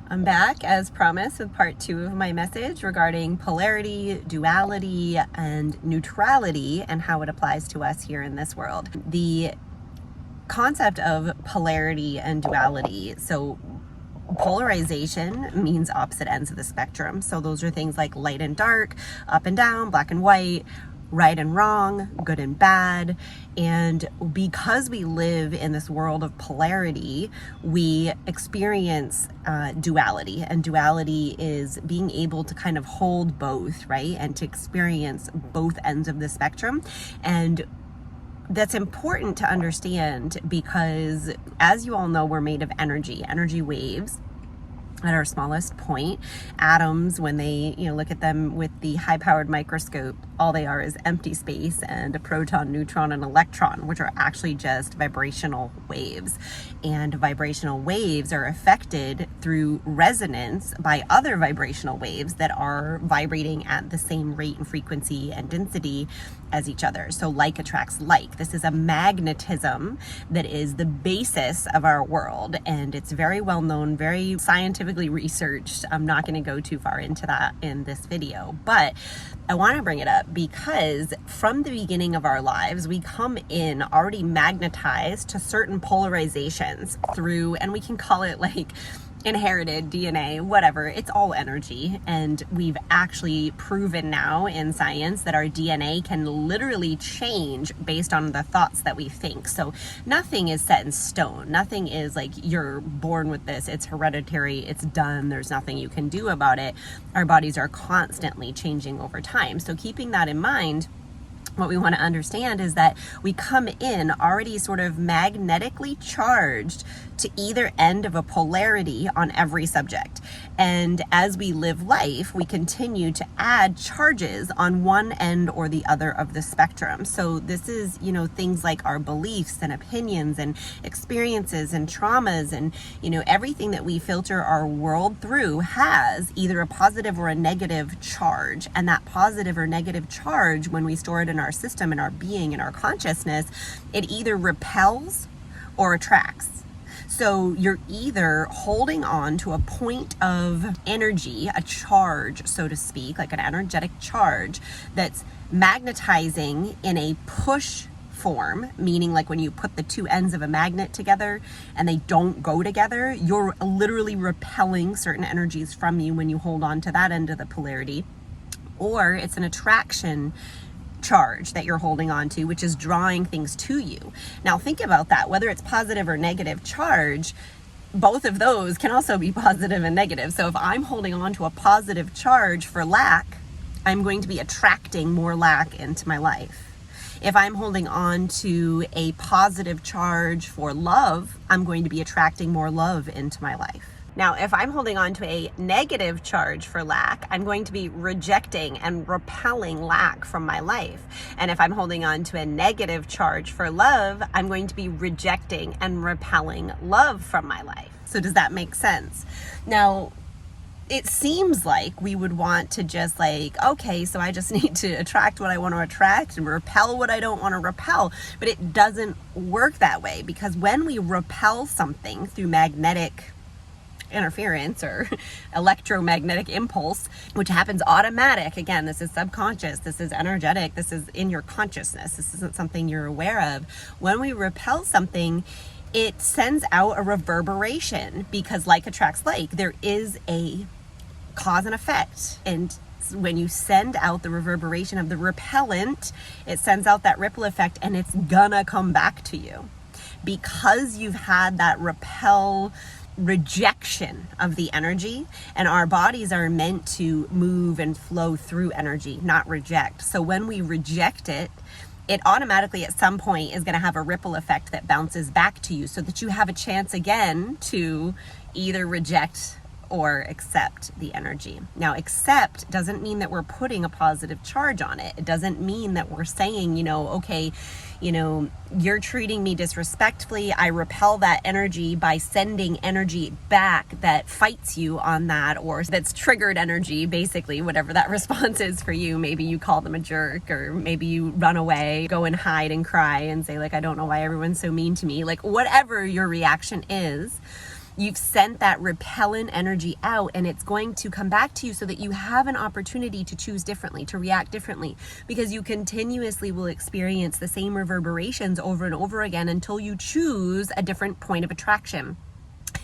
I'm back as promised with part 2 of my message regarding polarity, duality, and neutrality and how it applies to us here in this world. The concept of polarity and duality, so polarization means opposite ends of the spectrum. So those are things like light and dark, up and down, black and white, right and wrong, good and bad. And because we live in this world of polarity, we experience duality. And duality is being able to kind of hold both, right? And to experience both ends of the spectrum. And that's important to understand because, as you all know, we're made of energy waves. At our smallest point, atoms, when they look at them with the high-powered microscope, all they are is empty space and a proton, neutron, and electron, which are actually just vibrational waves. And vibrational waves are affected through resonance by other vibrational waves that are vibrating at the same rate and frequency and density as each other. So like attracts like. This is a magnetism that is the basis of our world, and it's very well known, very scientifically researched. I'm not going to go too far into that in this video, but I want to bring it up because from the beginning of our lives, we come in already magnetized to certain polarizations through, and we can call it like inherited DNA, whatever. It's all energy. And we've actually proven now in science that our DNA can literally change based on the thoughts that we think. So nothing is set in stone. Nothing is like you're born with this. It's hereditary. It's done. There's nothing you can do about it. Our bodies are constantly changing over time. So keeping that in mind, what we want to understand is that we come in already sort of magnetically charged to either end of a polarity on every subject. And as we live life, we continue to add charges on one end or the other of the spectrum. So this is, things like our beliefs and opinions and experiences and traumas and, everything that we filter our world through has either a positive or a negative charge. And that positive or negative charge, when we store it in our system, in our being, in our consciousness, it either repels or attracts. So you're either holding on to a point of energy, a charge, so to speak, like an energetic charge that's magnetizing in a push form, meaning like when you put the two ends of a magnet together and they don't go together, you're literally repelling certain energies from you when you hold on to that end of the polarity. Or it's an attraction charge that you're holding on to, which is drawing things to you. Now think about that, whether it's positive or negative charge, both of those can also be positive and negative. So if I'm holding on to a positive charge for lack, I'm going to be attracting more lack into my life. If I'm holding on to a positive charge for love, I'm going to be attracting more love into my life. Now, if I'm holding on to a negative charge for lack, I'm going to be rejecting and repelling lack from my life. And if I'm holding on to a negative charge for love, I'm going to be rejecting and repelling love from my life. So does that make sense? Now, it seems like we would want to just okay, so I just need to attract what I want to attract and repel what I don't want to repel. But it doesn't work that way, because when we repel something through magnetic interference or electromagnetic impulse, which happens automatic. Again, this is subconscious, this is energetic, this is in your consciousness, this isn't something you're aware of. When we repel something, it sends out a reverberation, because like attracts like. There is a cause and effect, and when you send out the reverberation of the repellent, it sends out that ripple effect, and it's gonna come back to you because you've had that rejection of the energy. And our bodies are meant to move and flow through energy, not reject. So when we reject it, it automatically at some point is going to have a ripple effect that bounces back to you, so that you have a chance again to either reject or accept the energy. Now, accept doesn't mean that we're putting a positive charge on it. It doesn't mean that we're saying, okay, you're treating me disrespectfully. I repel that energy by sending energy back that fights you on that, or that's triggered energy, basically, whatever that response is for you. Maybe you call them a jerk, or maybe you run away, go and hide and cry and say, I don't know why everyone's so mean to me. Whatever your reaction is, You've sent that repellent energy out, and it's going to come back to you so that you have an opportunity to choose differently, to react differently, because you continuously will experience the same reverberations over and over again until you choose a different point of attraction.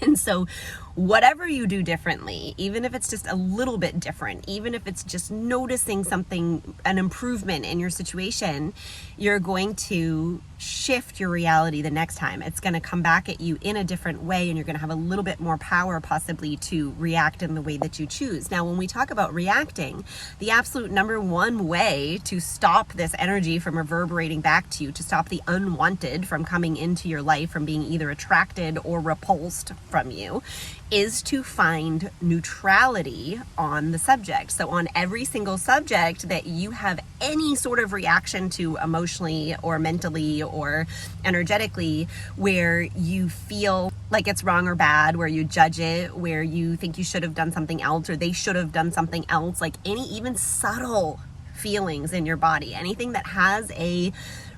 And so whatever you do differently, even if it's just a little bit different, even if it's just noticing something, an improvement in your situation, you're going to shift your reality the next time. It's going to come back at you in a different way, and you're going to have a little bit more power possibly to react in the way that you choose. Now, when we talk about reacting, the absolute number one way to stop this energy from reverberating back to you, to stop the unwanted from coming into your life, from being either attracted or repulsed from you, is to find neutrality on the subject. So on every single subject that you have any sort of reaction to emotionally or mentally or energetically, where you feel like it's wrong or bad, where you judge it, where you think you should have done something else or they should have done something else, like any even subtle feelings in your body, anything that has a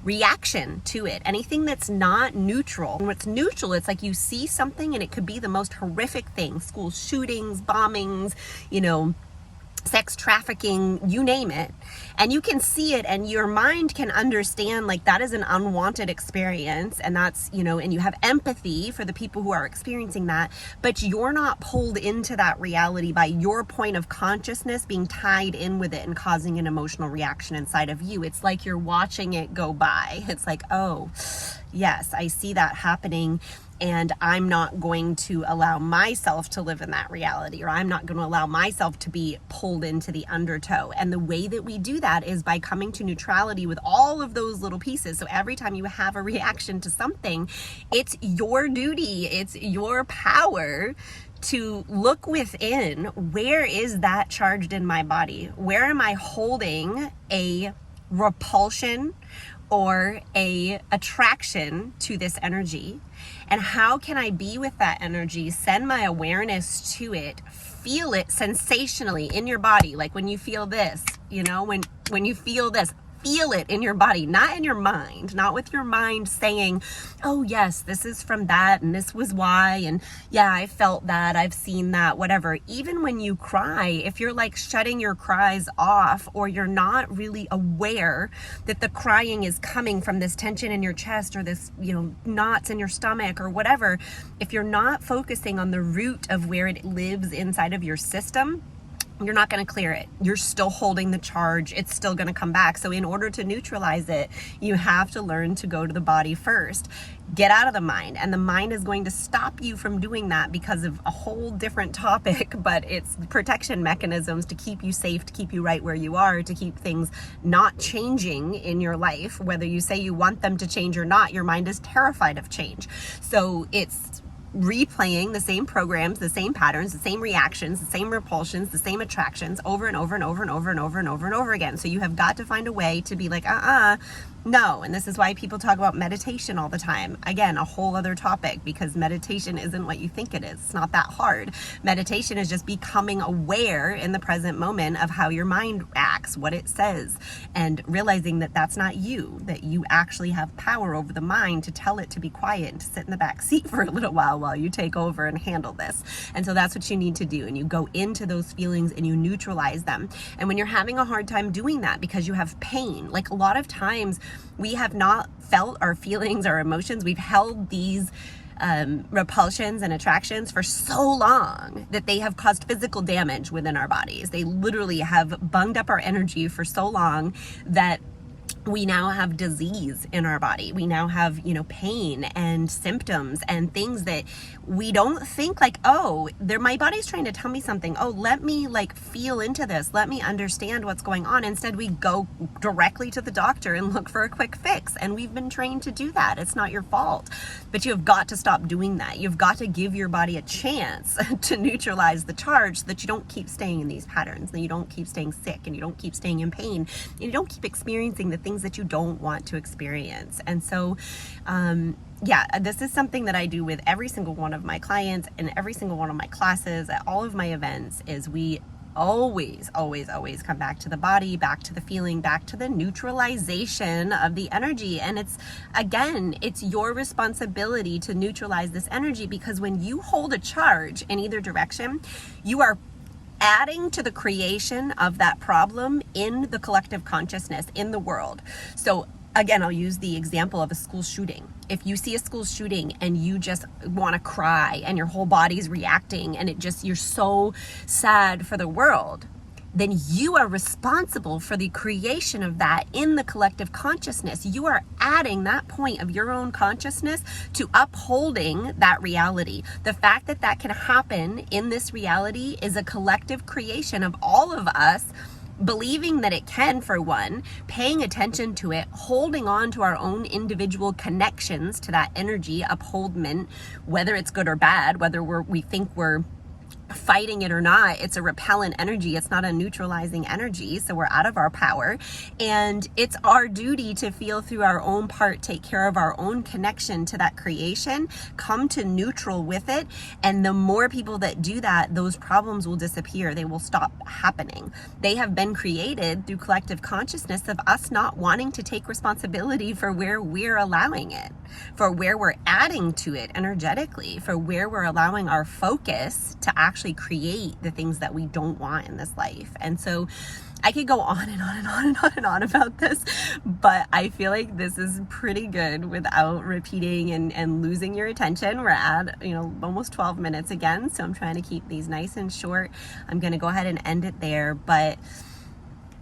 reaction to it, anything that's not neutral. When it's neutral, it's like you see something and it could be the most horrific thing, school shootings, bombings, sex trafficking, you name it, and you can see it and your mind can understand like that is an unwanted experience, and that's, and you have empathy for the people who are experiencing that, but you're not pulled into that reality by your point of consciousness being tied in with it and causing an emotional reaction inside of you. It's like you're watching it go by. It's like, oh, yes, I see that happening, and I'm not going to allow myself to live in that reality, or I'm not going to allow myself to be pulled into the undertow. And the way that we do that is by coming to neutrality with all of those little pieces. So every time you have a reaction to something, it's your duty, it's your power to look within. Where is that charged in my body? Where am I holding a repulsion or a attraction to this energy? And how can I be with that energy, send my awareness to it, feel it sensationally in your body? Like when you feel this, when you feel this, feel it in your body, not in your mind, not with your mind saying, oh yes, this is from that and this was why, and yeah, I felt that, I've seen that, whatever. Even when you cry, if you're like shutting your cries off, or you're not really aware that the crying is coming from this tension in your chest or this, knots in your stomach or whatever, if you're not focusing on the root of where it lives inside of your system, you're not going to clear it. You're still holding the charge. It's still going to come back. So in order to neutralize it, you have to learn to go to the body first. Get out of the mind. And the mind is going to stop you from doing that because of a whole different topic, but it's protection mechanisms to keep you safe, to keep you right where you are, to keep things not changing in your life. Whether you say you want them to change or not, your mind is terrified of change. So it's replaying the same programs, the same patterns, the same reactions, the same repulsions, the same attractions over and over and over and over and over and over and over again. So you have got to find a way to be like, no. And this is why people talk about meditation all the time. Again, a whole other topic, because meditation isn't what you think it is. It's not that hard. Meditation is just becoming aware in the present moment of how your mind acts, what it says, and realizing that that's not you, that you actually have power over the mind to tell it to be quiet and to sit in the back seat for a little while you take over and handle this. And so that's what you need to do. And you go into those feelings and you neutralize them. And when you're having a hard time doing that because you have pain, like a lot of times we have not felt our feelings, our emotions. We've held these repulsions and attractions for so long that they have caused physical damage within our bodies. They literally have bunged up our energy for so long that we now have disease in our body. We now have, pain and symptoms and things that we don't think like, oh, my body's trying to tell me something. Oh, let me feel into this. Let me understand what's going on. Instead, we go directly to the doctor and look for a quick fix. And we've been trained to do that. It's not your fault, but you have got to stop doing that. You've got to give your body a chance to neutralize the charge so that you don't keep staying in these patterns, that you don't keep staying sick, and you don't keep staying in pain, and you don't keep experiencing the things that you don't want to experience. And so, this is something that I do with every single one of my clients and every single one of my classes at all of my events. Is we always, always, always come back to the body, back to the feeling, back to the neutralization of the energy. And it's, again, it's your responsibility to neutralize this energy, because when you hold a charge in either direction, you are adding to the creation of that problem in the collective consciousness, in the world. So again, I'll use the example of a school shooting. If you see a school shooting and you just want to cry and your whole body's reacting and you're so sad for the world, then you are responsible for the creation of that in the collective consciousness. You are adding that point of your own consciousness to upholding that reality. The fact that that can happen in this reality is a collective creation of all of us believing that it can, for one, paying attention to it, holding on to our own individual connections to that energy upholdment, whether it's good or bad, whether we think we're fighting it or not. It's a repellent energy. It's not a neutralizing energy. So we're out of our power, and it's our duty to feel through our own part, take care of our own connection to that creation, come to neutral with it. And the more people that do that, those problems will disappear. They will stop happening. They have been created through collective consciousness of us not wanting to take responsibility for where we're allowing it, for where we're adding to it energetically, for where we're allowing our focus to actually create the things that we don't want in this life. And so I could go on and on and on and on and on about this, but I feel like this is pretty good without repeating and losing your attention. We're at, almost 12 minutes again, so I'm trying to keep these nice and short. I'm going to go ahead and end it there, but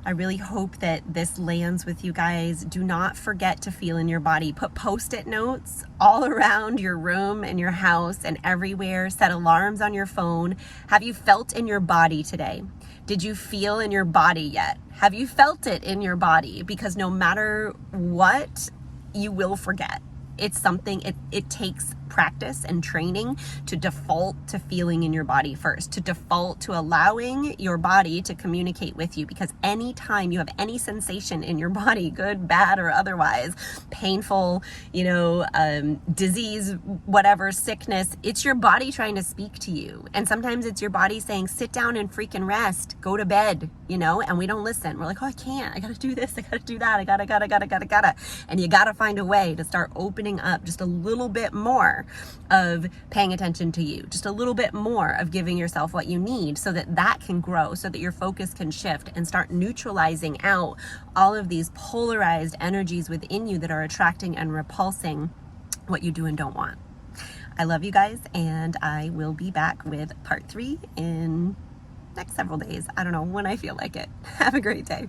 I really hope that this lands with you guys. Do not forget to feel in your body. Put Post-it notes all around your room and your house and everywhere. Set alarms on your phone. Have you felt in your body today? Did you feel in your body yet? Have you felt it in your body? Because no matter what, you will forget. It's something, it takes practice and training to default to feeling in your body first, to default to allowing your body to communicate with you. Because anytime you have any sensation in your body, good, bad, or otherwise, painful, disease, whatever, sickness, it's your body trying to speak to you. And sometimes it's your body saying, sit down and freaking rest, go to bed, and we don't listen. We're like, oh, I can't, I gotta do this, I gotta do that, I gotta. And you gotta find a way to start opening up just a little bit more of paying attention to you, just a little bit more of giving yourself what you need, so that that can grow, so that your focus can shift and start neutralizing out all of these polarized energies within you that are attracting and repulsing what you do and don't want. I love you guys, and I will be back with part 3 in next several days. I don't know, when I feel like it. Have a great day.